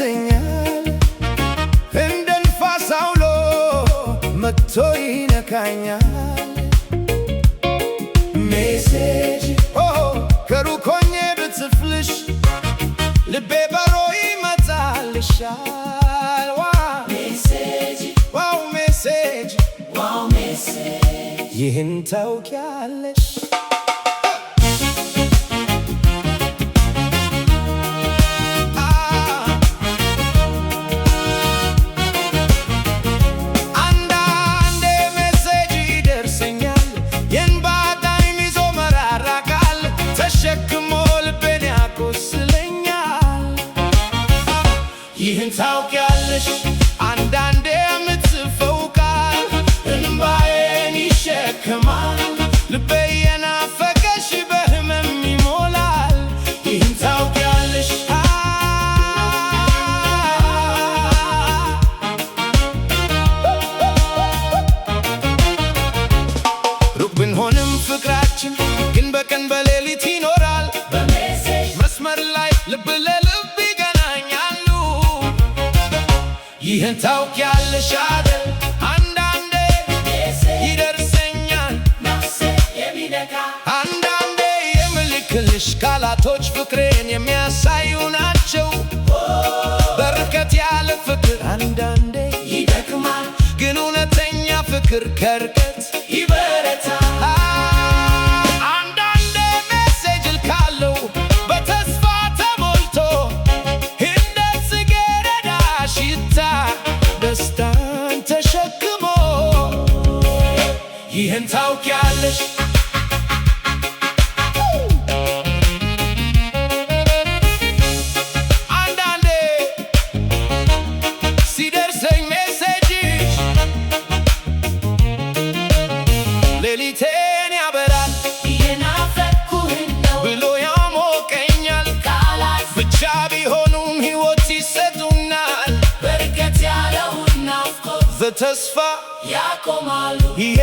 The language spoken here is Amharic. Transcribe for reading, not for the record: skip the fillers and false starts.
ይደርሰኛል እንደ ንፋስ አውሎ መጥቶ ይነካኛል። ሜሴጅ ከሩቅ ሆኜ ብጽፍልሽ ልቤ በሮ ይመጣልሻል። ዋው ሜሴጅ ይህን ታውቂያለሽ? አንዳንዴ ሜሴጅ ይደርሰኛል የእንባ ጣዕም ይዞ መራራ ቃል ተሸክሞ ልቤን ያቆስለኛል። ይህን ታውቂያለሽ? አንዳንዴ የምትጽፈው ቃል እንባዬን ይሸከማል። ልቤ የናፈቀሽ በህመም ይሞላል። ይህን ታውቂያለሽ? ሩቅ ብንሆንም ፍቅራችን ግን በቀን በሌሊት ይኖራል። መስመር ላይ ልብ ለልብ ይገናኛሉ። ይህን ታውቂያለሽ አይደል? አንዳንዴ ይደርሰኛል አንዳንዴ የምልክልሽ ቃላቶች ፍቅሬን የሚያሳዩ ናቸው። በርከት ያለ ፍቅር አንዳንዴ ይደክማል፣ ግን እውነተኛ ፍቅር ከርቀት ይበረታል። አንዳንዴ ሜሴጅ ልካለው በተስፋ ተሞልቶ እንደ ጽጌረዳ ሽታ ደስታን ተሸክሞ። ይህን ታውቂያለሽ? አንዳንዴ ሲደርሰኝ ሜሴጅሽ ሌሊቴን ያበራል። የናፈቅኩህን ነው ብሎ ያሞቀኛል። ቃላት ብቻ ቢሆኑም ሕይወት ይሰጡናል። በርከት ያለውን ናፍቆት በተስፋ ያቆማሉ። ይሄ